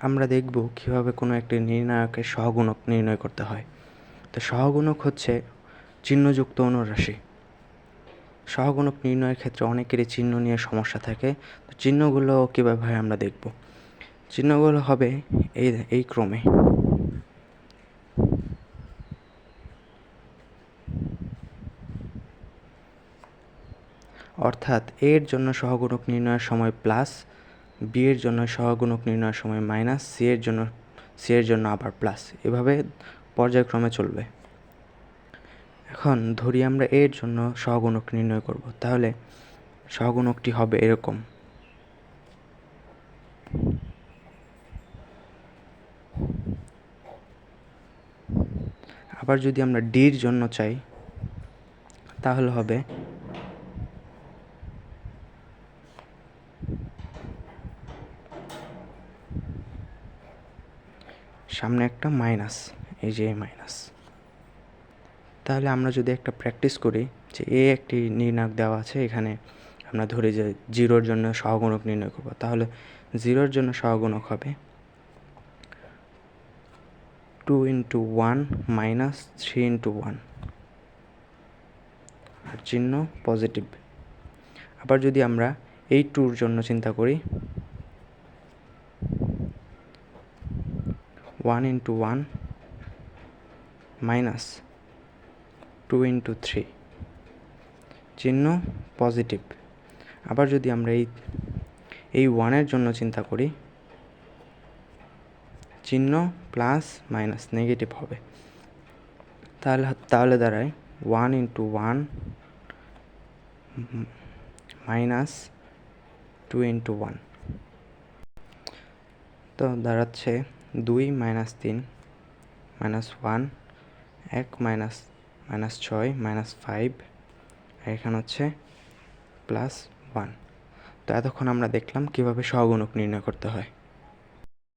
আমরা দেখব কীভাবে কোনো একটি নির্ণায়কের সহগুণক নির্ণয় করতে হয়। তো সহগুণক হচ্ছে চিহ্নযুক্ত অনুরাশি। সহগুণক নির্ণয়ের ক্ষেত্রে অনেকেরই চিহ্ন নিয়ে সমস্যা থাকে। তো চিহ্নগুলো কীভাবে হয় আমরা দেখব। চিহ্নগুলো হবে এই ক্রমে। অর্থাৎ এর জন্য সহগুণক নির্ণয়ের সময় প্লাস, বি এর জন্য সহগুণক নির্ণয়ের সময় মাইনাস, সি এর জন্য আবার প্লাস, এভাবে পর্যায়ক্রমে চলবে। এখন ধরি আমরা এর জন্য সহগুণক নির্ণয় করব, তাহলে সহগুণকটি হবে এরকম। আবার যদি আমরা ডির জন্য চাই তাহলে হবে সামনে একটা মাইনাস, এই যে মাইনাস। তাহলে আমরা যদি একটা প্র্যাকটিস করি যে একটি নির্ণায়ক দেওয়া আছে, এখানে আমরা ধরি যে 0-র জন্য সহগুণক নির্ণয় করব, তাহলে 0-র জন্য সহগুণক হবে 2 × 1 - 3 × 1, আর চিহ্ন পজিটিভ। আবার যদি আমরা এই 2-র জন্য চিন্তা করি, 1 × 1 - 2 × 3, চিহ্ন পজিটিভ। আবার যদি আমরা এই 1-এর জন্য চিন্তা করি, চিহ্ন প্লাস মাইনাস নেগেটিভ হবে। তাহলে দাঁড়ায় 1 × 1 - 2 × 1, তো দাঁড়াচ্ছে 2 - 3 - 1, 1 - -6 - 5, আর এখানে হচ্ছে +1। তো এতক্ষণ আমরা দেখলাম কিভাবে সহগুণক নির্ণয় করতে হয়।